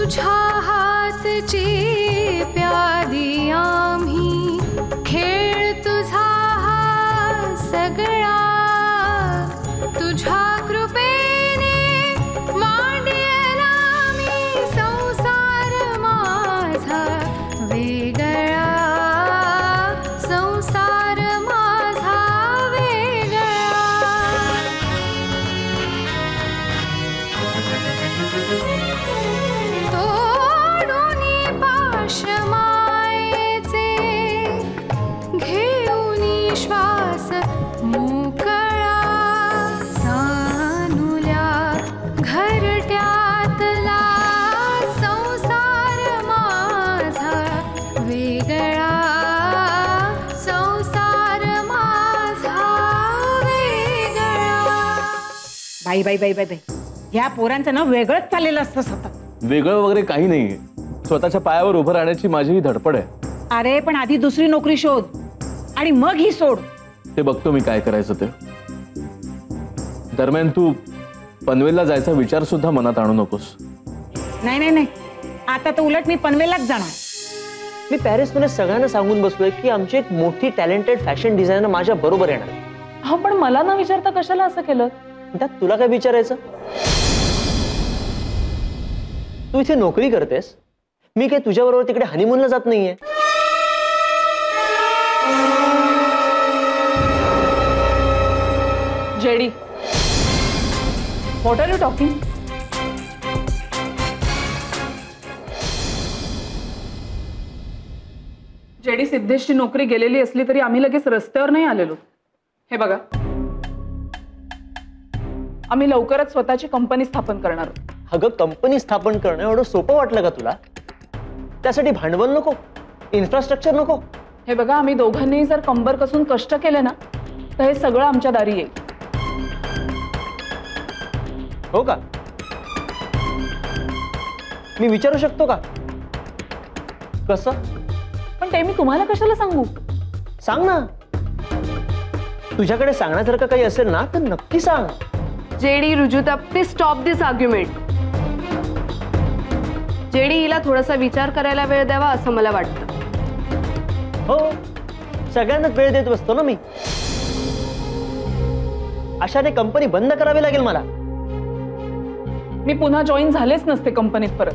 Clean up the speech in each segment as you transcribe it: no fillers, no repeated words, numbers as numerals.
तुझ्या हातची प्यादी आम्ही खेळ तुझा हा सगळा तुझ्या कृपेने मांडला मी संसार माझा वेगळा संसार माझा वेगळा तोडून पाश मायेचे घेऊन श्वास मोकळा सानुल्या घरट्यातला संसार माझा वेगळा संसार माझा वेगळा। बाई बाई बाई बाई बाई, ह्या पोरांचं ना वेगळंच चाललेलं असतं सतत। वेगळं वगैरे काही नाहीये, स्वतःच्या पायावर उभं राहण्याची माझी ही धडपड आहे। अरे पण आधी दुसरी नोकरी शोध आणि मग ही सोड। ते बघतो मी काय करायचं ते। दरम्यान तू पनवेलला जायचा विचार सुद्धा मनात आणू नकोस। नाही नाही नाही, आता तर उलट मी पनवेललाच जाणार। मी पॅरिसमध्ये सगळ्यांना सांगून बसलोय की आमची एक मोठी टॅलेंटेड फॅशन डिझायनर माझ्या बरोबर येणार। हो पण मला न विचारता कशाला असं केलं? त्यात तुला काय विचारायचं? तू इथे नोकरी करतेस, मी काय तुझ्या बरोबर तिकडे हनीमूनला जात नाहीये। JD, what are you talking? JD, सिद्धेशची नोकरी गेलेली असली तरी आम्ही लगेच रस्त्यावर नाही आलेलो। हे बघा, आम्ही लवकरच स्वतःची कंपनी स्थापन करणार आहोत। अगं, कंपनी स्थापन करणं एवढं सोपं वाटलं का तुला? त्यासाठी भांडवल नको, इन्फ्रास्ट्रक्चर नको। हे बघा, आम्ही दोघांनी जर कंबर कसून कष्ट केले ना तर हे सगळं आमच्या दारी येईल। हो का? मी विचारू शकतो का? कसं? पण ते मी तुम्हाला कशाला सांगू? सांग ना, तुझ्याकडे सांगण्यासारखं काही असेल ना तर नक्की सांग। JD, Rujuta, please stop this argument. JD, हिला थोडासा विचार करायला वेळ द्यावा असं मला वाटतं। हो, सगळ्यांनाच वेळ देत बसतो ना मी। अशाने कंपनी बंद करावी लागेल मला। मी पुन्हा जॉईन झालेच नसते कंपनीत परत,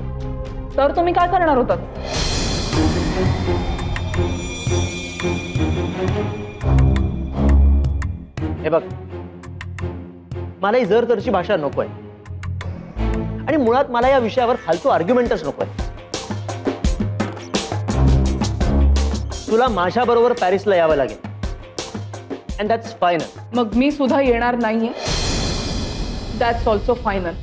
तर तुम्ही काय करणार होतात? हे बघ, मला ही जर तरची भाषा नकोय आणि मुळात मला या विषयावर फालतू आर्ग्युमेंटच नकोय। तुला माझ्या बरोबर पॅरिसला यावं लागेल, अँड दॅट्स फायनल। मग मी सुद्धा येणार नाहीये, दॅट्स ऑल्सो फायनल।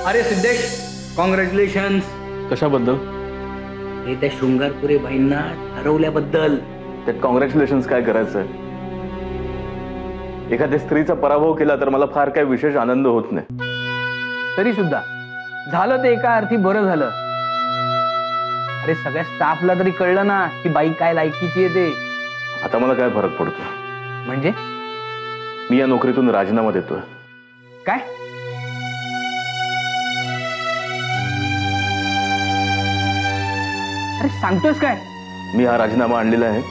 अरे सिद्धेश, कॉंग्रॅच्युलेशन्स। कशाबद्दल? हे त्या शृंगारपुरे बाईंना हरवल्याबद्दल। त्यात कॉंग्रॅच्युलेशन्स काय करायचंय? एखाद्या स्त्रीचा पराभव केला तर मला फार काही विशेष आनंद होत नाही। तरी सुद्धा झालं ते एका अर्थी बरं झालं। अरे सगळ्या स्टाफला तरी कळलं ना की बाई काय लायकीची आहे ते। आता मला काय फरक पडतो? म्हणजे मी या नोकरीतून राजीनामा देतोय। काय? अरे सांगतोस काय? मी हा राजीनामा आणलेला आहे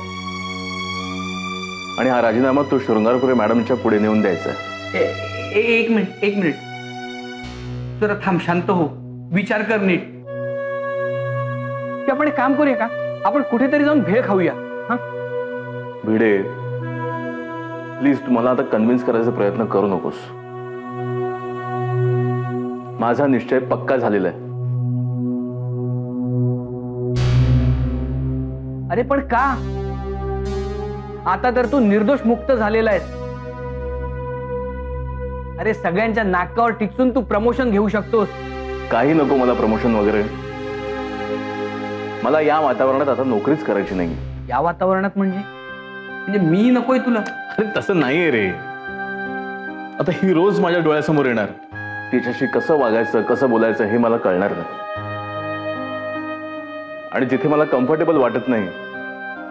आणि हा राजीनामा तो शृंगारपुरे मॅडमच्या पुढे नेऊन द्यायचा आहे। एक मिनिट जरा थांब, शांत हो, विचार कर नीट। की आपण एक काम करूया का? आपण कुठेतरी जाऊन भेळ खाऊया। हा, भिडे, प्लीज तुम्हाला आता कन्व्हिन्स करायचा प्रयत्न करू नकोस। माझा निश्चय पक्का झालेला आहे। अरे पण का? आता तर तू निर्दोष मुक्त झालेला आहेस। अरे सगळ्यांच्या नाकावर टिचून तू प्रमोशन घेऊ शकतोस. काही नको मला प्रमोशन वगैरे. मला या वातावरणात आता नोकरीच करायची नाही. या वातावरणात म्हणजे मी नकोय तुला? अरे तसं नाहीये रे. आता ही रोज माझ्या डोळ्यासमोर येणार. तिच्याशी कसं वागायचं कसं बोलायचं हे मला कळणार नाही. आणि जिथे मला कम्फर्टेबल वाटत नाही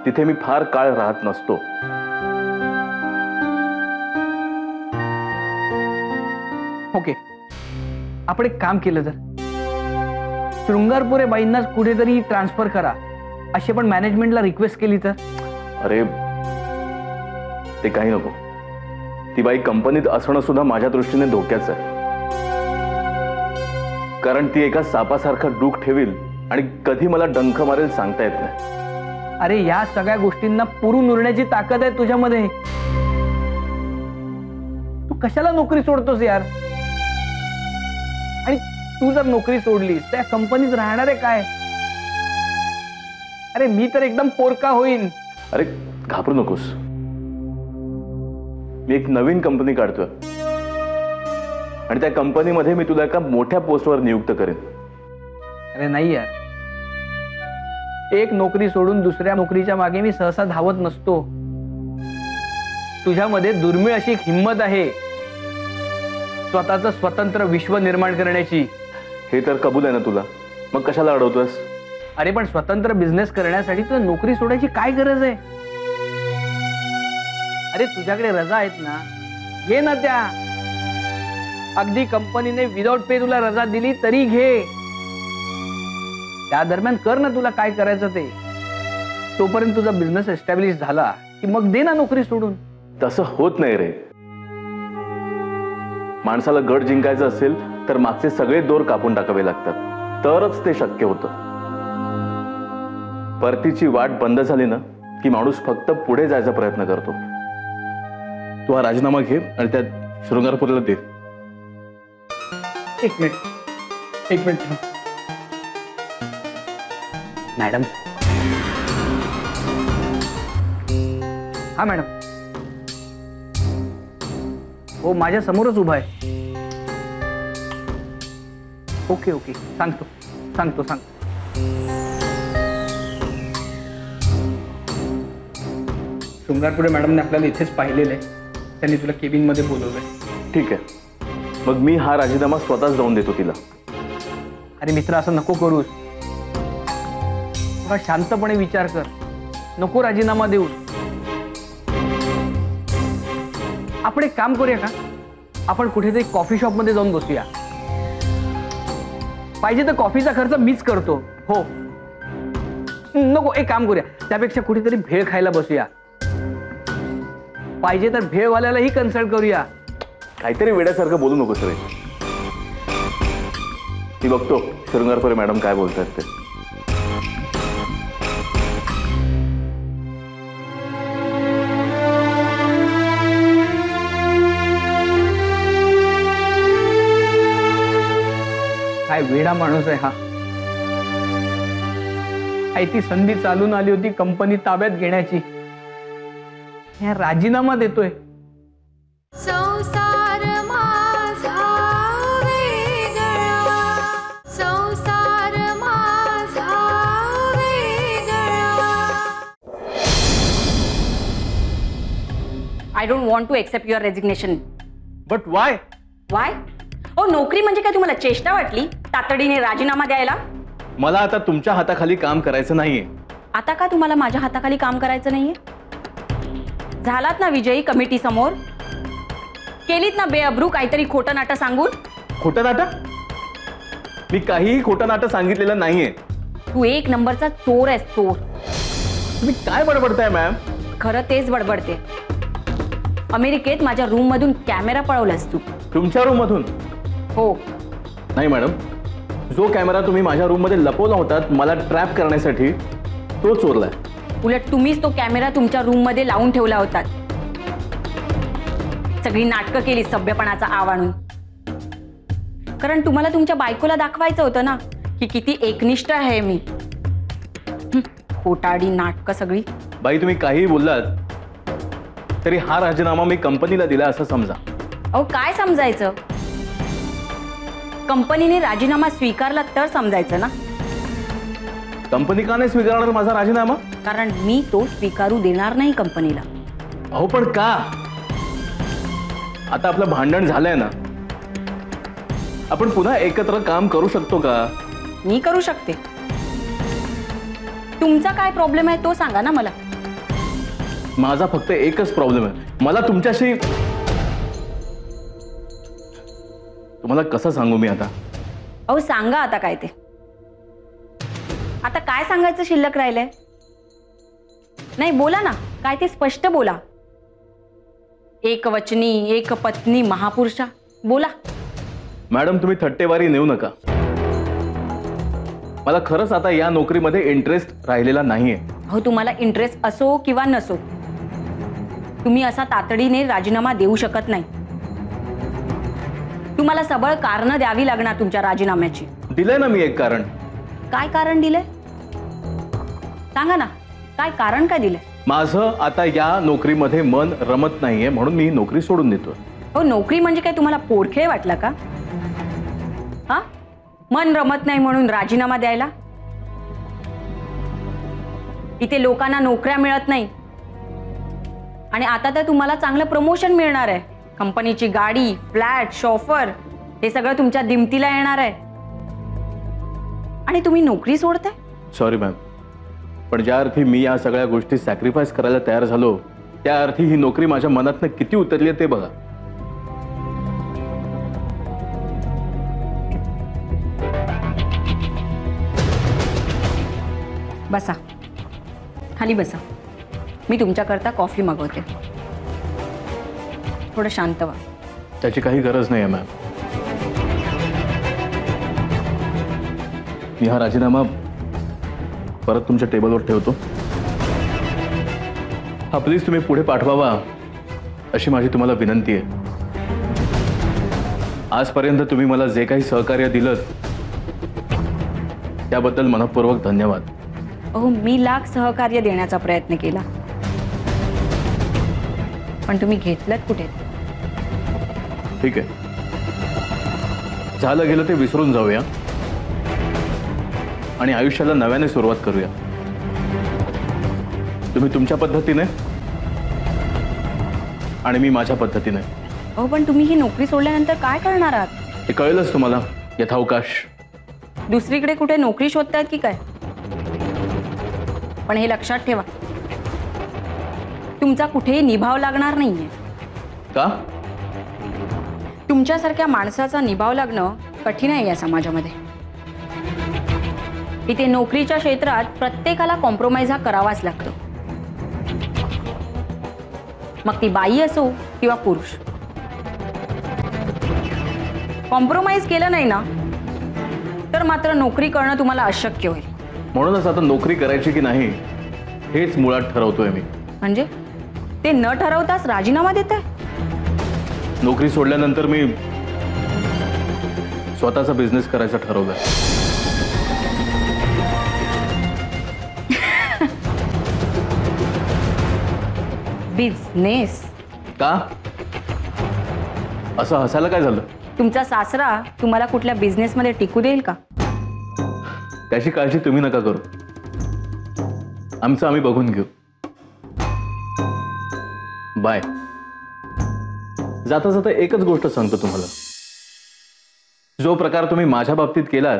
तिथे मी फार काळ राहत नसतो. ओके, आपण एक काम केलं तर शृंगारपुरे बाईंनाच कुठेतरी ट्रान्सफर करा अशी पण मॅनेजमेंटला रिक्वेस्ट केली तर? अरे ते काही नको. ती बाई कंपनीत असणं सुद्धा माझ्या दृष्टीने धोक्याचं आहे. कारण ती एका सापासारखं डूक ठेवील आणि कधी मला डंख मारेल सांगता येत नाही. अरे या सगळ्या गोष्टींना पुरून उरण्याची ताकद आहे तुझ्यामध्ये. तू कशाला नोकरी सोडतोस यार? आणि तू जर नोकरी सोडलीस त्या कंपनीत राहणार आहे काय? अरे मी तर एकदम पोरका होईन. अरे घाबरू नकोस. मी एक नवीन कंपनी काढतोय आणि त्या कंपनीमध्ये मी तुला एका मोठ्या पोस्टवर नियुक्त करेन. अरे नाही यार, एक नोकरी सोडून दुसऱ्या नोकरीच्या मागे मी सहसा धावत नसतो. तुझ्यामध्ये दुर्मिळ अशी एक हिंमत आहे स्वतःचं स्वतंत्र विश्व निर्माण करण्याची. हे तर कबूल आहे ना तुला, मग कशाला अडवतोस? अरे पण स्वतंत्र बिझनेस करण्यासाठी तुला नोकरी सोडायची काय गरज आहे? अरे तुझ्याकडे रजा आहेत ना, घे ना त्या. अगदी कंपनीने विदाउट पे तुला रजा दिली तरी घे. त्या दरम्यान कर ना तुला काय करायचं ते. तोपर्यंत तुझा बिझनेस एस्टॅब्लिश झाला की मग दे ना नोकरी सोडून. तसं होत नाही रे. माणसाला गड जिंकायचं असेल तर मागचे सगळे दोर कापून टाकावे लागतात, तरच ते शक्य होतं. परतीची वाट बंद झाली ना की माणूस फक्त पुढे जायचा प्रयत्न करतो. तू हा राजीनामा घे आणि त्या शृंगारपुरीला दे. एक मिनिट मॅडम. हा मॅडम. हो माझ्या समोरच उभा आहे. ओके ओके सांगतो. शृंगारपुरे मॅडमने आपल्याला इथेच पाहिलेलं आहे. त्यांनी तुला केबिन मध्ये बोलवलंय. ठीक आहे, मग मी हा राजीनामा स्वतःच जाऊन देतो तिला. अरे मित्र असं नको करूस. थोडा शांतपणे विचार कर. नको राजीनामा देऊ. आपण एक काम करूया का? आपण कुठेतरी कॉफी शॉप मध्ये जाऊन बसूया. पाहिजे तर कॉफीचा खर्च मीच करतो. हो नको, एक काम करूया, त्यापेक्षा कुठेतरी भेळ खायला बसूया. पाहिजे तर भेळवाल्यालाही कन्सल्ट करूया. काहीतरी वेड्यासारखं बोलू नकोस रे. मी बघतो शृंगारपुरे मॅडम काय बोलतात ते. काय वेडा माणूस आहे हा. ती संधी चालून आली होती कंपनी ताब्यात घेण्याची. ह्या राजीनामा देतोय. संसार माझा वेगळा, संसार माझा वेगळा. I don't want to accept your resignation. But why? Why? ओ नोकरी म्हणजे काय तुम्हाला चेष्टा वाटली तातडीने राजीनामा द्यायला? मला आता तुमच्या हाताखाली काम करायचं नाहीये. आता का तुम्हाला माझ्या हाताखाली काम करायचं नाहीये? झालात ना विजयी कमिटी समोर. केलीत ना बेअब्रू काहीतरी खोटं नाटं सांगून. खोटं नाटं? मी काहीही खोटं नाटं सांगितलेलं नाहीये. तू एक नंबरचा चोर आहेस, चोर. तुम्ही काय बडबडताय मॅम? खरं तेच बडबडते. अमेरिकेत माझ्या रूम मधून कॅमेरा पळवलास तू. तुमच्या रूम मधून? हो. नाही मॅडम, जो कॅमेरा तुम्ही माझ्या रूम मध्ये लपवला होता मला ट्रॅप करण्यासाठी तो चोरलाय. उलट तुम्हीच तो कॅमेरा तुमच्या रूम मध्ये लावून ठेवला होता. सगळी नाटकं केली सभ्यपणाचा आव आणून. कारण तुम्हाला तुमच्या बायकोला दाखवायचं होतं ना की किती एकनिष्ठ आहे मी. खोटाडी नाटकं सगळी. बाई तुम्ही काहीही बोललात तरी हा राजीनामा मी कंपनीला दिला असं समजा. अहो काय समजायचं? कंपनीने राजीनामा स्वीकारला तर समजायचं ना. कंपनी का नाही स्वीकारणार माझा राजीनामा? कारण मी तो स्वीकारू देणार नाही कंपनीला. अहो पण का? आता आपलं भांडण झालंय ना, आपण पुन्हा एकत्र काम करू शकतो का? मी करू शकते. तुमचा काय प्रॉब्लेम आहे तो सांगा ना मला. माझा फक्त एकच प्रॉब्लेम आहे, मला तुमच्याशी, तुम्हाला कसं सांगू मी आता? अहो सांगा आता काय ते. आता काय सांगायचं शिल्लक राहिलंय? नाही बोला ना, काय ते स्पष्ट बोला. एक वचनी, एक पत्नी, महापुरुषा, बोला. मॅडम तुम्ही थट्टेवारी नेऊ नका. मला खरंच आता या नोकरीमध्ये इंटरेस्ट राहिलेला नाहीये. अहो तुम्हाला इंटरेस्ट असो किंवा नसो, तुम्ही असा तातडीने राजीनामा देऊ शकत नाही. तुम्हाला सबळ कारणं द्यावी लागणार तुमच्या राजीनाम्याची. दिलंय ना मी एक कारण. काय कारण दिलंय सांगा ना. काय कारण काय दिलंय? माझं आता या नोकरीमध्ये मन रमत नाहीये, म्हणून मी ही नोकरी सोडून देतोय. हो नोकरी म्हणजे काय तुम्हाला पोरखेळ वाटला का? हा, मन रमत नाही म्हणून राजीनामा द्यायला? इथे लोकांना नोकऱ्या मिळत नाही आणि आता तर तुम्हाला चांगलं प्रमोशन मिळणार आहे. कंपनीची गाडी, फ्लॅट, शॉफर हे सगळं तुमच्या दिमतीला येणार आहे आणि तुम्ही नोकरी सोडताय. सॉरी मॅम, पण ज्या अर्थी मी या सगळ्या गोष्टी सॅक्रिफाईस करायला तयार झालो, त्या अर्थी ही नोकरी माझ्या मनातनं किती उतरली आहे ते बघा. बसा, खाली बसा. मी तुमच्याकरता कॉफी मागवते. थोडं शांत व्हा. त्याची काही गरज नाही आहे मॅम. मी हा राजीनामा परत तुमच्या टेबलवर ठेवतो. हा प्लीज तुम्ही पुढे पाठवावा अशी माझी तुम्हाला विनंती आहे. आजपर्यंत तुम्ही मला जे काही सहकार्य दिलं त्याबद्दल मनःपूर्वक धन्यवाद. अहो मी लाख सहकार्य देण्याचा प्रयत्न केला, पण तुम्ही घेतलंत कुठे? ठीक आहे, झालं गेलं ते विसरून जाऊया आणि आयुष्याला नव्याने सुरुवात करूया. तुम्ही तुमच्या पद्धतीने आणि मी माझ्या पद्धतीने. अहो पण तुम्ही ही नोकरी सोडल्यानंतर काय करणार आहात? हे कळेलच तुम्हाला यथावकाश. दुसरीकडे कुठे नोकरी शोधतायत की काय? पण हे लक्षात ठेवा, तुमचा कुठेही निभाव लागणार नाहीये. का? तुमच्यासारख्या माणसाचा निभाव लागणं कठीण आहे या समाजामध्ये. इथे नोकरीच्या क्षेत्रात प्रत्येकाला कॉम्प्रोमाइज हा करावाच लागतो, मग ती बाई असो किंवा पुरुष. कॉम्प्रोमाइज केलं नाही ना तर मात्र नोकरी करणं तुम्हाला अशक्य होईल. म्हणूनच आता नोकरी करायची की नाही हेच मुळात ठरवतोय मी. म्हणजे ते न ठरवताच राजीनामा देताय? नोकरी सोडल्यानंतर मी स्वतःचा बिझनेस करायचा ठरवलंय. बिझनेस? का? असं हसायला काय झालं? तुमचा सासरा तुम्हाला कुठल्या बिझनेसमध्ये टिकू देईल का? त्याची काळजी तुम्ही नका करू, आमचं आम्ही बघून घेऊ. बाय. जाता जाता एकच गोष्ट सांगतो तुम्हाला, जो प्रकार तुम्ही माझ्या बाबतीत केलात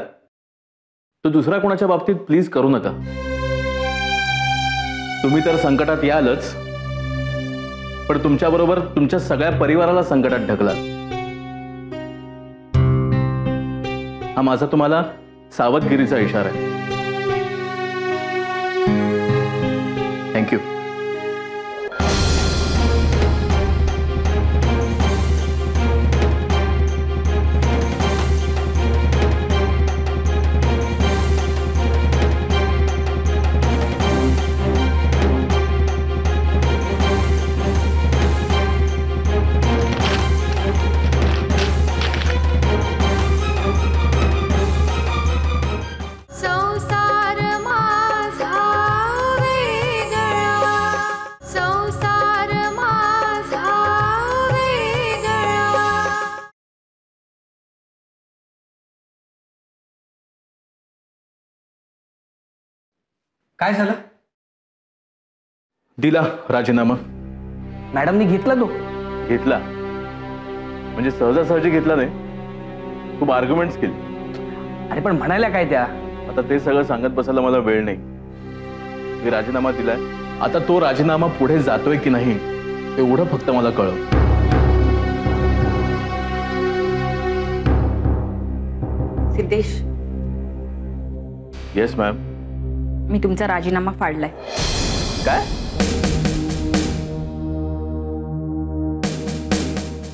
तो दुसऱ्या कोणाच्या बाबतीत प्लीज करू नका. तुम्ही तर संकटात यालच, पण तुमच्याबरोबर तुमच्या सगळ्या परिवाराला संकटात ढकलाल. हा माझा तुम्हाला सावधगिरीचा इशारा आहे. थँक्यू. So काय झालं? दिला राजीनामा. मॅडमनी घेतला तो? घेतला म्हणजे सहजासहजी घेतला नाही, खूप आर्ग्युमेंट्स केली. अरे पण म्हणायला काय त्या? आता ते सगळं सांगत बसायला मला वेळ नाही. मी राजीनामा दिलाय, आता तो राजीनामा पुढे जातोय की नाही एवढं फक्त मला कळव. Siddhesh, yes ma'am. मी तुमचा राजीनामा फाडलाय. काय?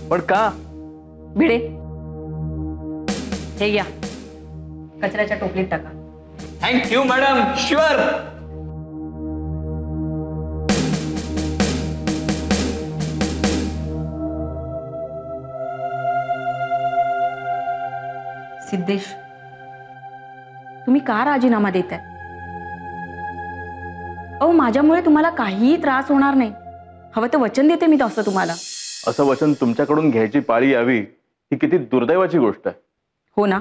पण का? भिडे, हे घ्या, कचऱ्याच्या टोपलीत टाका. Thank you madam. शुअर. सिद्धेश, तुम्ही का राजीनामा देताय? अहो, माझ्यामुळे तुम्हाला काहीही त्रास होणार नाही. हवं तर वचन देते मी तसं तुम्हाला. असं वचन तुमच्याकडून घ्यायची पाळी यावी ही किती दुर्दैवाची गोष्ट आहे. हो ना?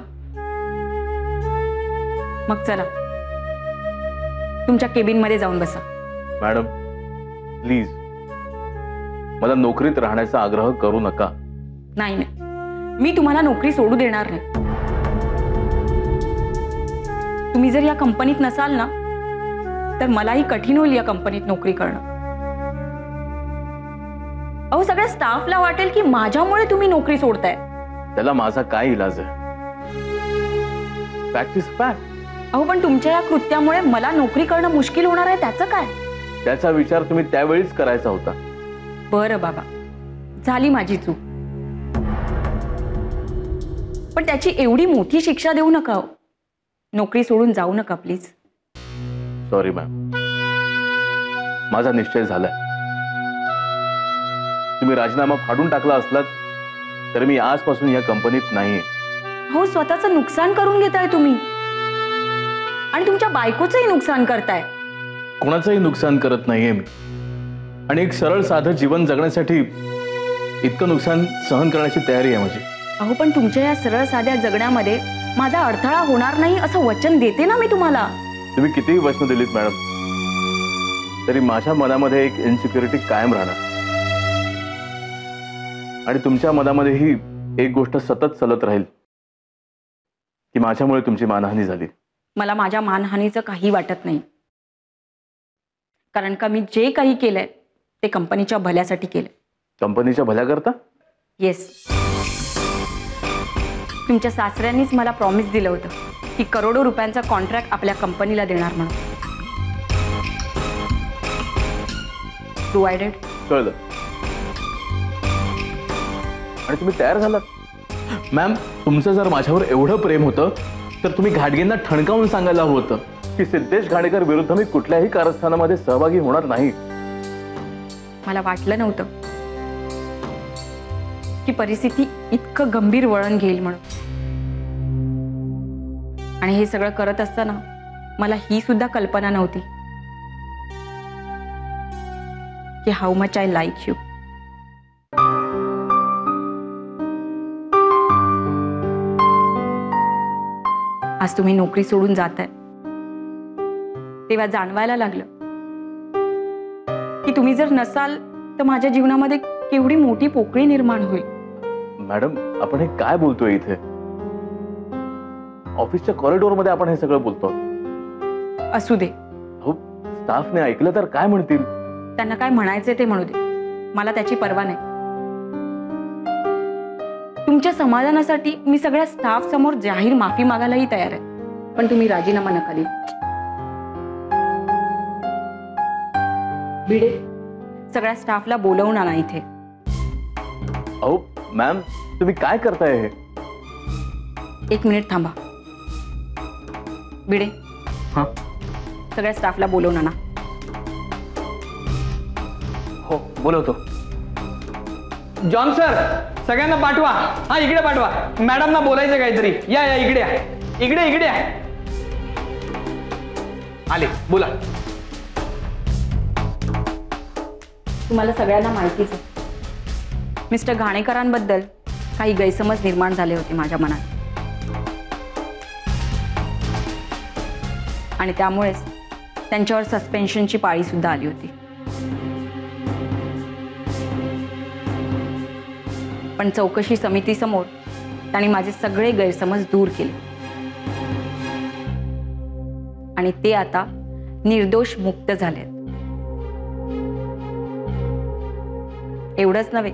मग चला, तुमच्या केबिन मध्ये जाऊन बसा. मॅडम प्लीज मला नोकरीत राहण्याचा आग्रह करू नका. नाही नाही, मी तुम्हाला नोकरी सोडू देणार नाही. तुम्ही जर या कंपनीत नसाल ना, तर मलाही कठीण होईल या कंपनीत नोकरी करणं. अहो, सगळ्या स्टाफला वाटेल की माझ्यामुळे तुम्ही नोकरी सोडताय. त्याला माझा काय इलाज आहे? Fact is fact. अहो, पण तुमच्या या कृत्यामुळे मला नोकरी करणं मुश्किल होणार आहे, त्याचं काय? त्याचा विचार तुम्ही त्यावेळीच करायचा होता. बरं बाबा, झाली माझी चूक, पण त्याची एवढी मोठी शिक्षा देऊ नका हो. नोकरी सोडून जाऊ नका प्लीज. सॉरी मॅम, माझा निश्चय झालाय. तुम्ही राजीनामा फाडून टाकला असलात तर मी आजपासून या कंपनीत नाहीये. हो, स्वतःचं नुकसान करून घेताय तुम्ही आणि तुमच्या बायकोचंही नुकसान करताय. कोणाचंही नुकसान करत नाहीये मी, आणि एक सरळ साधं जीवन जगण्यासाठी इतकं नुकसान सहन करण्याची तयारी आहे माझी. अहो, पण तुमच्या या सरळ साध्या जगण्यामध्ये माझा अडथळा होणार नाही असं वचन देते ना मी तुम्हाला. तुम्ही कितीही वचनं दिलीत मॅडम, तरी माझ्या मनामध्ये एक इन्सिक्युरिटी कायम राहणार, आणि तुमच्या मनामध्येही एक गोष्ट सतत चालत राहील की माझ्यामुळे तुमची मानहानी झाली. मला माझ्या मानहानीचं काही वाटत नाही, कारण का मी जे काही केलंय ते कंपनीच्या भल्यासाठी केलंय. कंपनीच्या भल्या करता? येस. तुमच्या सासऱ्यांनीच मला प्रॉमिस दिलं होतं की करोडो रुपयांचा कॉन्ट्रॅक्ट आपल्या कंपनीला देणार म्हणून. प्रोव्हाइडेड. कळलं. आणि तुम्ही तयार झालात. मॅम, तुमचं जर माझ्यावर एवढं प्रेम होतं तर तुम्ही घाटगेंना ठणकावून सांगायला हवं होतं की सिद्धेश घाणेकर विरुद्ध मी कुठल्याही कारस्थानामध्ये सहभागी होणार नाही. मला वाटलं नव्हतं की परिस्थिती इतकं गंभीर वळण घेईल म्हणून. आणि हे सगळं करत असताना मला ही सुद्धा कल्पना नव्हती की how much I like you. आज तुम्ही नोकरी सोडून जाताय तेव्हा जाणवायला लागलं की तुम्ही जर नसाल तर माझ्या जीवनामध्ये केवढी मोठी पोकळी निर्माण होईल. मॅडम, आपण हे काय बोलतोय इथे? ऑफिसच्या कॉरिडॉरमध्ये आपण हे सगळं बोलतो. असू दे. हो, स्टाफने ऐकलं तर काय म्हणतील? त्यांना काय म्हणायचे ते म्हणू दे, मला त्याची पर्वा नाही. तुमच्या समाधानासाठी मी सगळ्या स्टाफ समोर जाहीर माफी मागायलाही तयार आहे, पण तुम्ही राजीनामा नका देऊ. भिडे, सगळ्या स्टाफला बोलवून आणा इथे. अहो मॅम, तुम्ही काय करताय हे? एक मिनिट थांबा. भिडे, हा, सगळ्या स्टाफला बोलवून आणा. हो बोलवतो. जॉन सर, सगळ्यांना पाठवा. हा, इकडे पाठवा. मॅडमना बोलायचं काहीतरी. या या, इकडे या. इकडे इकडे या. आले, बोला. तुम्हाला सगळ्यांना माहितीच आहे, मिस्टर घाणेकरांबद्दल काही गैरसमज निर्माण झाले होते माझ्या मनात, आणि त्यामुळेच त्यांच्यावर सस्पेन्शनची पाळी सुद्धा आली होती. पण चौकशी समितीसमोर त्यांनी माझे सगळे गैरसमज दूर केले आणि ते आता निर्दोष मुक्त झालेत. एवढंच नव्हे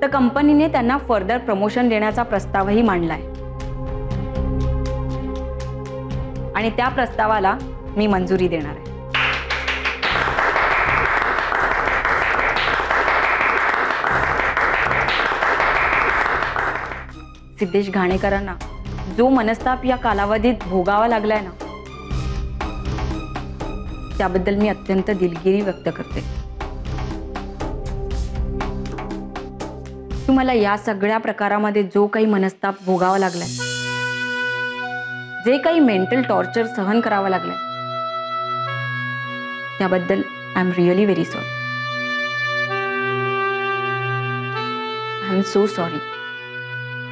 तर कंपनीने त्यांना फर्दर प्रमोशन देण्याचा प्रस्तावही मांडलाय आणि त्या प्रस्तावाला मी मंजुरी देणार आहे. सिद्धेश घाणेकरांना जो मनस्ताप या कालावधीत भोगावा लागलाय ना, त्याबद्दल मी अत्यंत दिलगिरी व्यक्त करते. तुम्हाला या सगळ्या प्रकारामध्ये जो काही मनस्ताप भोगावा लागलाय, जे काही मेंटल टॉर्चर सहन करावं लागलंय, त्याबद्दल I'm really very sorry. I'm so sorry.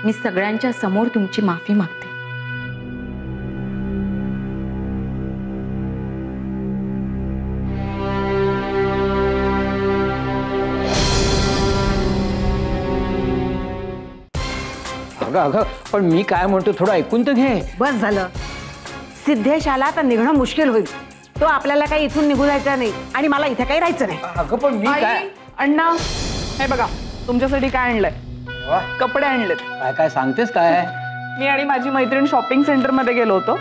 मी सगळ्यांच्या समोर तुमची माफी मागते. अगं अगं, पण मी काय म्हणतो थोडं ऐकून तर घे. बस झालं. सिद्धेश आला तर निघणं मुश्किल होईल. तो आपल्याला काही इथून निघू जायचा नाही आणि मला इथे काही राहायचं नाही. अगं पण मी काय आई, अण्णा, हे बघा तुमच्यासाठी काय आणलंय. वा, कपडे आणलेत. काय काय सांगतेस काय? मी आणि माझी मैत्रीण शॉपिंग सेंटर मध्ये गेलो होतो.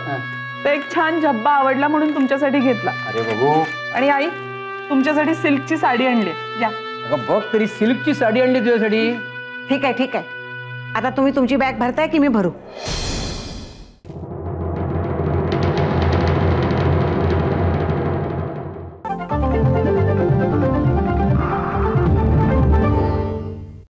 तर एक छान झब्बा आवडला म्हणून तुमच्यासाठी घेतला. अरे बघू. आणि आई, तुमच्यासाठी सिल्कची साडी आणली. घ्या. अगं बघ तरी, सिल्कची साडी आणली तुझ्यासाठी. ठीक आहे ठीक आहे. आता तुम्ही तुमची बॅग भरताय की मी भरू?